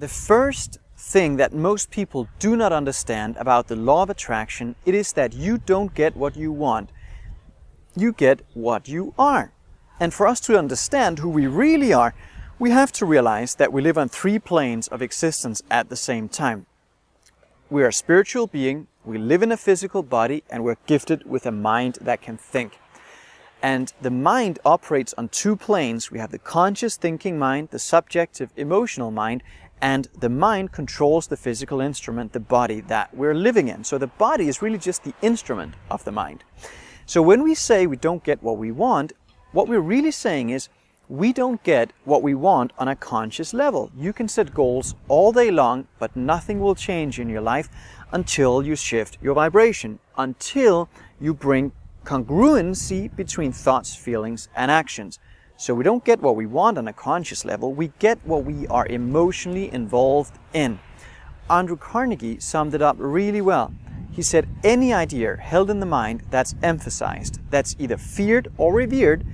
The first thing that most people do not understand about the law of attraction, it is that you don't get what you want. You get what you are. And for us to understand who we really are, we have to realize that we live on 3 planes of existence at the same time. We are a spiritual being, we live in a physical body, and we're gifted with a mind that can think. And the mind operates on 2 planes. We have the conscious thinking mind, the subjective emotional mind, and the mind controls the physical instrument, the body that we're living in. So the body is really just the instrument of the mind. So when we say we don't get what we want, what we're really saying is we don't get what we want on a conscious level. You can set goals all day long, but nothing will change in your life until you shift your vibration, until you bring congruency between thoughts, feelings, and actions. So we don't get what we want on a conscious level, we get what we are emotionally involved in. Andrew Carnegie summed it up really well. He said any idea held in the mind that's emphasized, that's either feared or revered,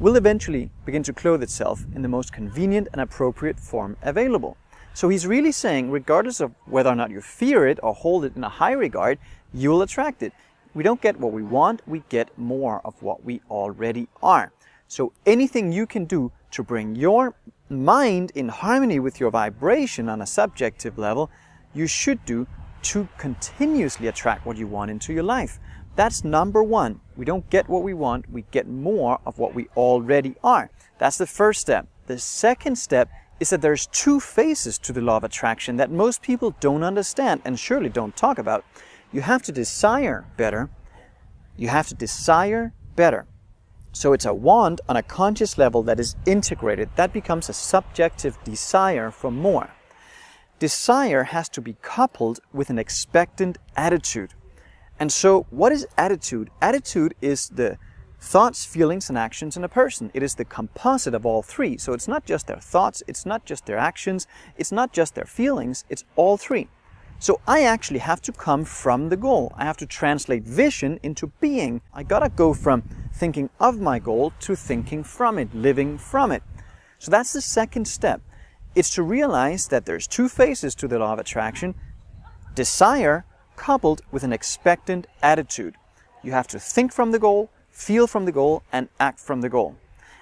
will eventually begin to clothe itself in the most convenient and appropriate form available. So he's really saying, regardless of whether or not you fear it or hold it in a high regard, you will attract it. We don't get what we want, we get more of what we already are. So anything you can do to bring your mind in harmony with your vibration on a subjective level, you should do to continuously attract what you want into your life. That's number 1. We don't get what we want, we get more of what we already are. That's the first step. The second step is that there's 2 phases to the law of attraction that most people don't understand and surely don't talk about. You have to desire better. You have to desire better. So it's a want on a conscious level that is integrated. That becomes a subjective desire for more. Desire has to be coupled with an expectant attitude. And so what is attitude? Attitude is the thoughts, feelings, and actions in a person. It is the composite of all 3. So it's not just their thoughts, it's not just their actions, it's not just their feelings, it's all 3. So I actually have to come from the goal. I have to translate vision into being. I gotta go from thinking of my goal to thinking from it, living from it. So that's the second step. It's to realize that there's 2 phases to the law of attraction. Desire coupled with an expectant attitude. You have to think from the goal, feel from the goal, and act from the goal.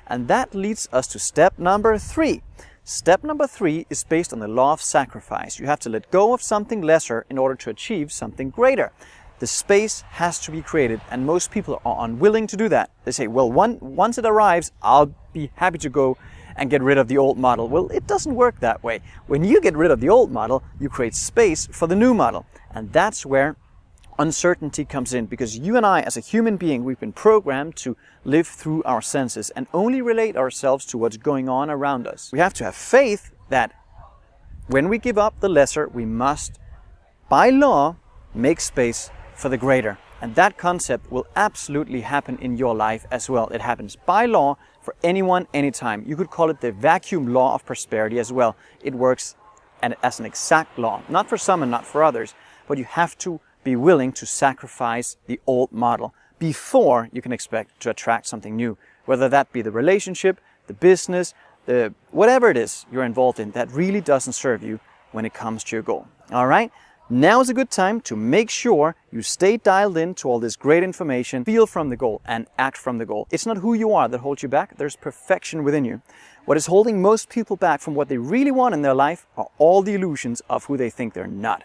And that leads us to step number 3. Step number 3 is based on the law of sacrifice. You have to let go of something lesser in order to achieve something greater. The space has to be created, and most people are unwilling to do that. They say, well, once it arrives, I'll be happy to go and get rid of the old model. Well, it doesn't work that way. When you get rid of the old model, you create space for the new model. And that's where uncertainty comes in, because you and I, as a human being, we've been programmed to live through our senses and only relate ourselves to what's going on around us. We have to have faith that when we give up the lesser, we must, by law, make space for the greater. And that concept will absolutely happen in your life as well. It happens by law for anyone, anytime. You could call it the vacuum law of prosperity as well. It works as an exact law, not for some and not for others, but you have to be willing to sacrifice the old model before you can expect to attract something new, whether that be the relationship, the business, whatever it is you're involved in that really doesn't serve you when it comes to your goal. All right? Now is a good time to make sure you stay dialed in to all this great information, feel from the goal, and act from the goal. It's not who you are that holds you back, there's perfection within you. What is holding most people back from what they really want in their life are all the illusions of who they think they're not.